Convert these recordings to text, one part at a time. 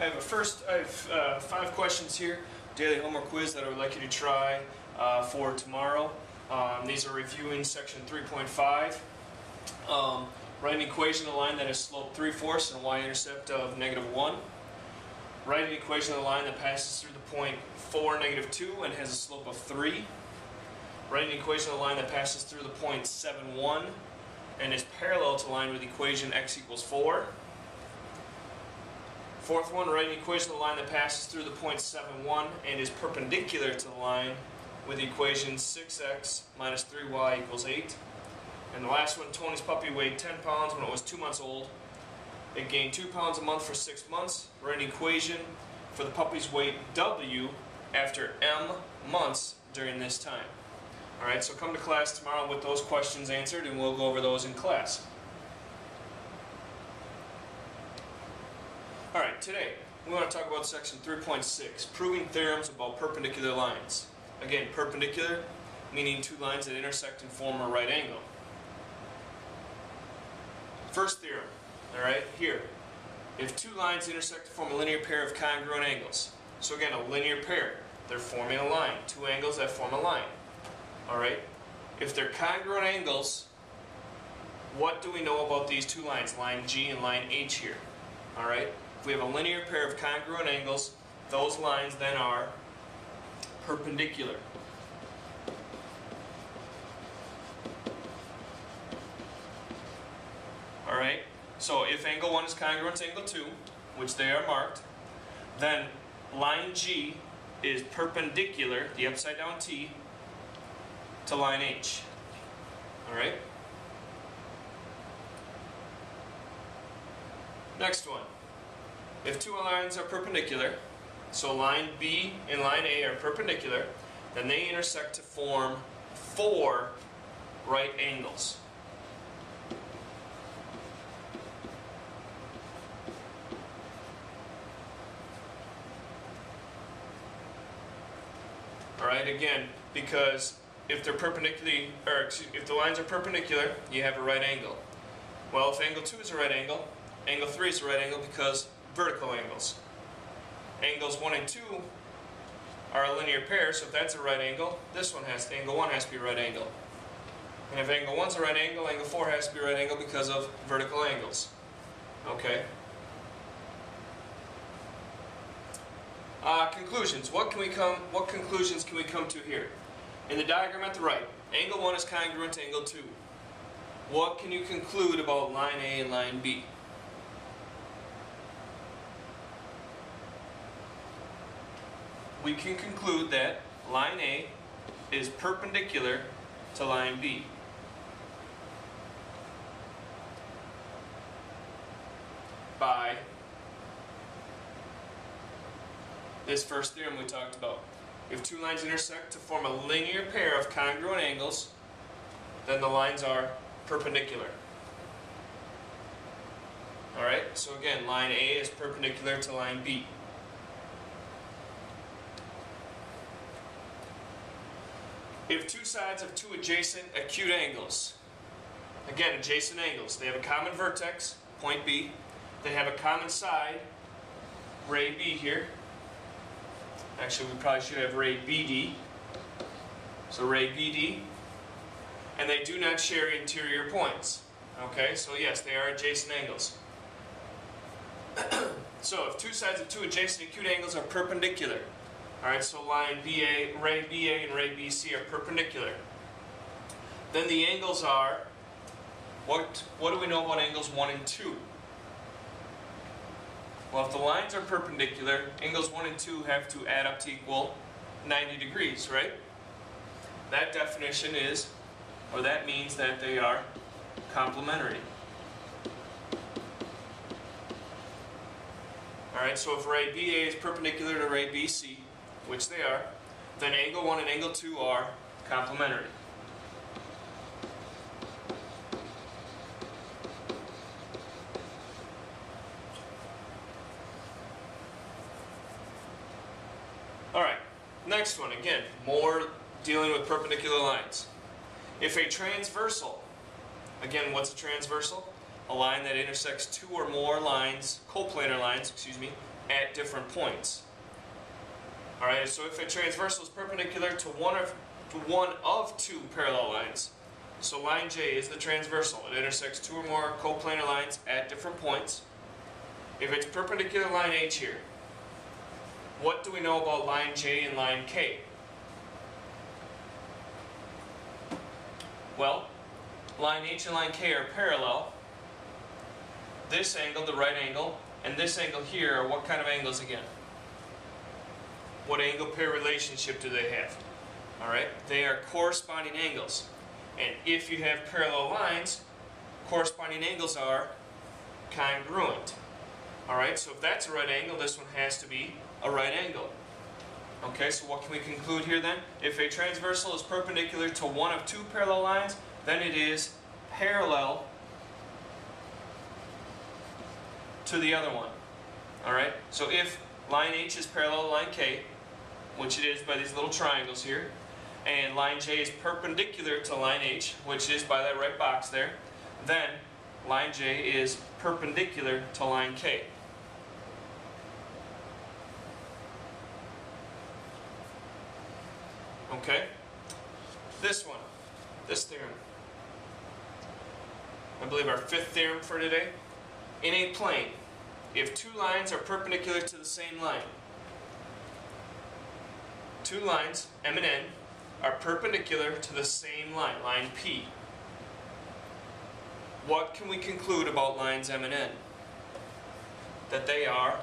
I have 5 questions here, daily homework quiz that I would like you to try for tomorrow. These are reviewing section 3.5. Write an equation of a line that has slope 3/4 and a y-intercept of -1. Write an equation of a line that passes through the point 4, -2 and has a slope of 3. Write an equation of a line that passes through the point 7, 1 and is parallel to the line with equation x = 4. Fourth one, write an equation of the line that passes through the point 7, 1 and is perpendicular to the line with equation 6x minus 3y = 8. And the last one, Tony's puppy weighed 10 pounds when it was 2 months old. It gained 2 pounds a month for 6 months. Write an equation for the puppy's weight W after M months during this time. Alright, so come to class tomorrow with those questions answered and we'll go over those in class. Alright, today we want to talk about section 3.6, proving theorems about perpendicular lines. Again, perpendicular meaning two lines that intersect and form a right angle. First theorem, alright, here. If two lines intersect to form a linear pair of congruent angles. So again, a linear pair, they're forming a line. Two angles that form a line. Alright, if they're congruent angles, what do we know about these two lines, line G and line H here? Alright, if we have a linear pair of congruent angles, those lines then are perpendicular. Alright, so if angle 1 is congruent to angle 2, which they are marked, then line G is perpendicular, the upside down T, to line H. Alright? Next one. If two lines are perpendicular, so line B and line A are perpendicular, then they intersect to form 4 right angles. Alright, again, because if they're perpendicularly, if the lines are perpendicular, you have a right angle. Well, if angle 2 is a right angle 3 is a right angle because vertical angles. Angles 1 and 2 are a linear pair, so if that's a right angle, angle 1 has to be a right angle. And if angle 1 is a right angle 4 has to be a right angle because of vertical angles. Okay? Conclusions. What conclusions can we come to here? In the diagram at the right, angle 1 is congruent to angle 2. What can you conclude about line A and line B? We can conclude that line A is perpendicular to line B. By this first theorem we talked about. If two lines intersect to form a linear pair of congruent angles, then the lines are perpendicular. Alright, so again, line A is perpendicular to line B. If two sides of two adjacent acute angles, again, adjacent angles, they have a common vertex, point B, they have a common side, ray B here. Actually, we probably should have ray BD. So ray BD. And they do not share interior points. Okay, so yes, they are adjacent angles. So if two sides of two adjacent acute angles are perpendicular, alright, so line BA, ray BA and ray BC are perpendicular, then the angles are, what do we know about angles 1 and 2? Well, if the lines are perpendicular, angles 1 and 2 have to add up to equal 90 degrees, right? That definition is, or that means that they are complementary. Alright, so if ray BA is perpendicular to ray BC, which they are, then angle 1 and angle 2 are complementary. Alright, next one, again, more dealing with perpendicular lines. If a transversal, again, what's a transversal? a line that intersects two or more lines, coplanar lines, at different points. Alright, so if a transversal is perpendicular to one of two parallel lines, so line J is the transversal. It intersects two or more coplanar lines at different points. If it's perpendicular to line H here, what do we know about line J and line K? Well, line H and line K are parallel. This angle, the right angle, and this angle here are what kind of angles again? What angle pair relationship do they have? Alright, they are corresponding angles. And if you have parallel lines, corresponding angles are congruent. Alright, so if that's a right angle, this one has to be a right angle. Okay, so what can we conclude here then? If a transversal is perpendicular to one of two parallel lines, then it is parallel to the other one. Alright, so if line H is parallel to line K, which it is by these little triangles here, and line J is perpendicular to line H, which is by that right box there, then line J is perpendicular to line K. Okay? This one, this theorem. I believe our fifth theorem for today. In a plane, if two lines are perpendicular to the same line, two lines, M and N, are perpendicular to the same line, line P. What can we conclude about lines M and N? That they are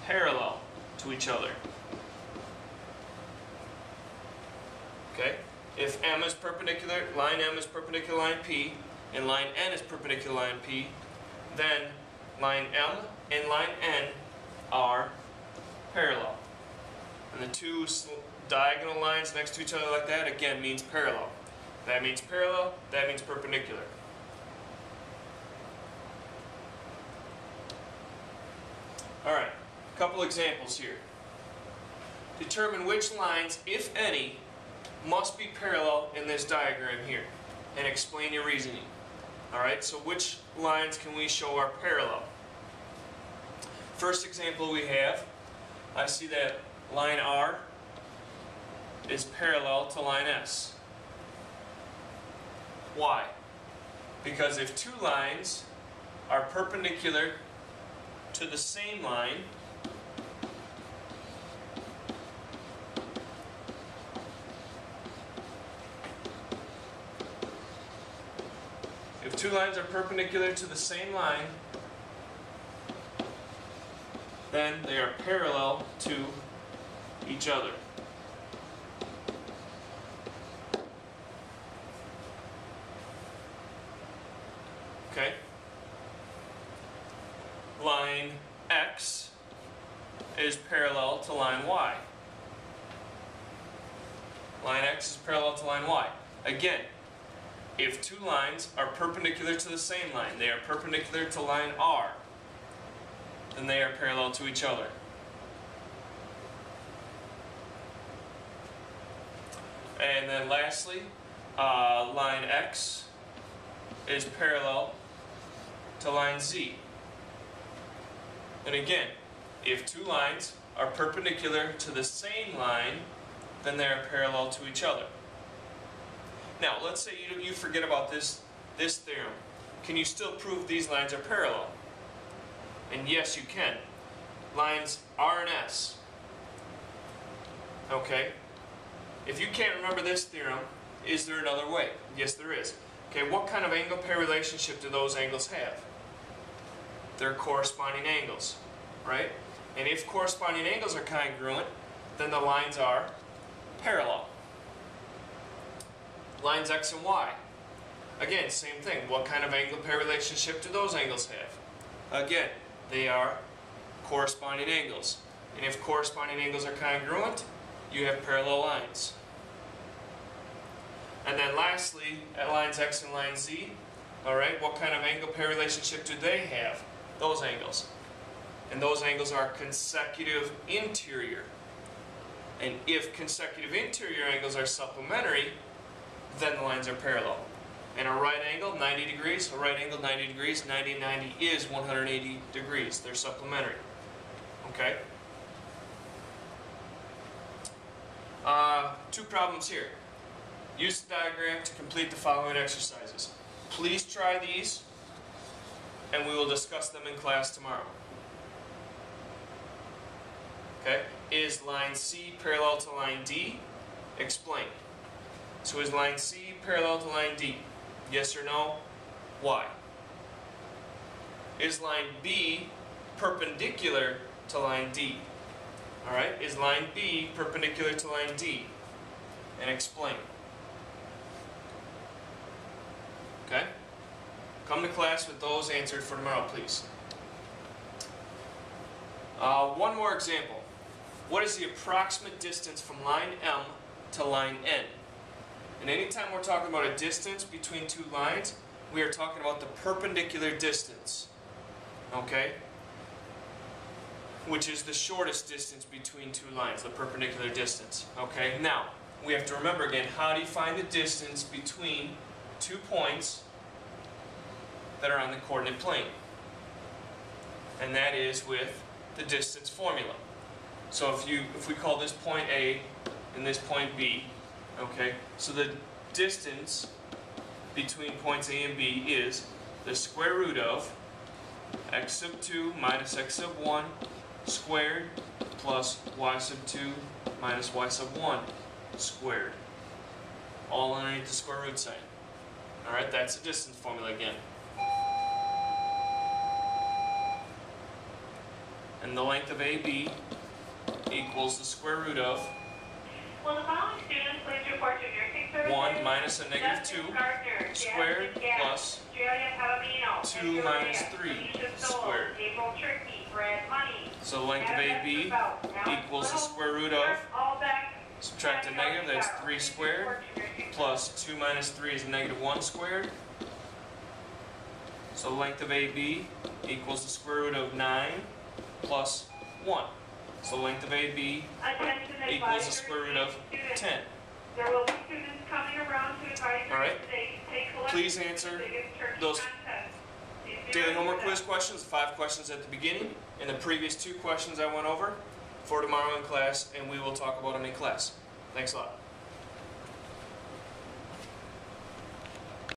parallel to each other. Okay? If M is perpendicular, line M is perpendicular to line P, and line N is perpendicular to line P, then line M and line N are parallel. And the two diagonal lines next to each other like that, again, means parallel. That means parallel, that means perpendicular. Alright, a couple examples here. Determine which lines, if any, must be parallel in this diagram here, and explain your reasoning. Alright, so which lines can we show are parallel? First example we have, I see that line R is parallel to line S. Why? Because if two lines are perpendicular to the same line, if two lines are perpendicular to the same line, then they are parallel to each other. Okay? Line X is parallel to line Y. Line X is parallel to line Y. Again, if two lines are perpendicular to the same line, they are perpendicular to line R, then they are parallel to each other. And then lastly, line X is parallel to line Z. And again, if two lines are perpendicular to the same line, then they are parallel to each other. Now, let's say you forget about this theorem. Can you still prove these lines are parallel? And yes, you can. Lines R and S. Okay? If you can't remember this theorem, is there another way? Yes, there is. Okay, what kind of angle pair relationship do those angles have? They're corresponding angles, right? And if corresponding angles are congruent, then the lines are parallel. Lines X and Y. Again, same thing. What kind of angle pair relationship do those angles have? Again, they are corresponding angles. And if corresponding angles are congruent, you have parallel lines. And then lastly, at lines X and line Z, alright, what kind of angle pair relationship do they have? Those angles. And those angles are consecutive interior. And if consecutive interior angles are supplementary, then the lines are parallel. And a right angle, 90 degrees. A right angle, 90 degrees. 90 and 90 is 180 degrees. They're supplementary. Okay? Two problems here. Use the diagram to complete the following exercises. Please try these, and we will discuss them in class tomorrow. Okay? Is line C parallel to line D? Explain. So is line C parallel to line D? Yes or no? Why? Is line B perpendicular to line D? Alright, is line B perpendicular to line D? And explain. Okay? Come to class with those answered for tomorrow, please. One more example. What is the approximate distance from line M to line N? And anytime we're talking about a distance between two lines, we are talking about the perpendicular distance. Okay? Which is the shortest distance between two lines, the perpendicular distance. Okay? Now, we have to remember again, how do you find the distance between two points that are on the coordinate plane? And that is with the distance formula. So if we call this point A and this point B, okay, so the distance between points A and B is the square root of x sub 2 minus x sub 1 squared plus y sub 2 minus y sub 1 squared. All underneath the square root sign. Alright, that's the distance formula again. And the length of AB equals the square root of Will the following students please report to nursing services? 1 minus a negative 2 squared plus 2 minus 3 squared. So the length of AB equals the square root of, subtract a negative, that's 3 squared, plus 2 minus 3 is negative 1 squared. So the length of AB equals the square root of 9 plus 1. So the length of AB equals the square root of 10. There will be students coming around to advise you today to take collections. Please answer those daily homework quiz questions, 5 questions at the beginning, and the previous 2 questions I went over for tomorrow in class, and we will talk about them in class. Thanks a lot.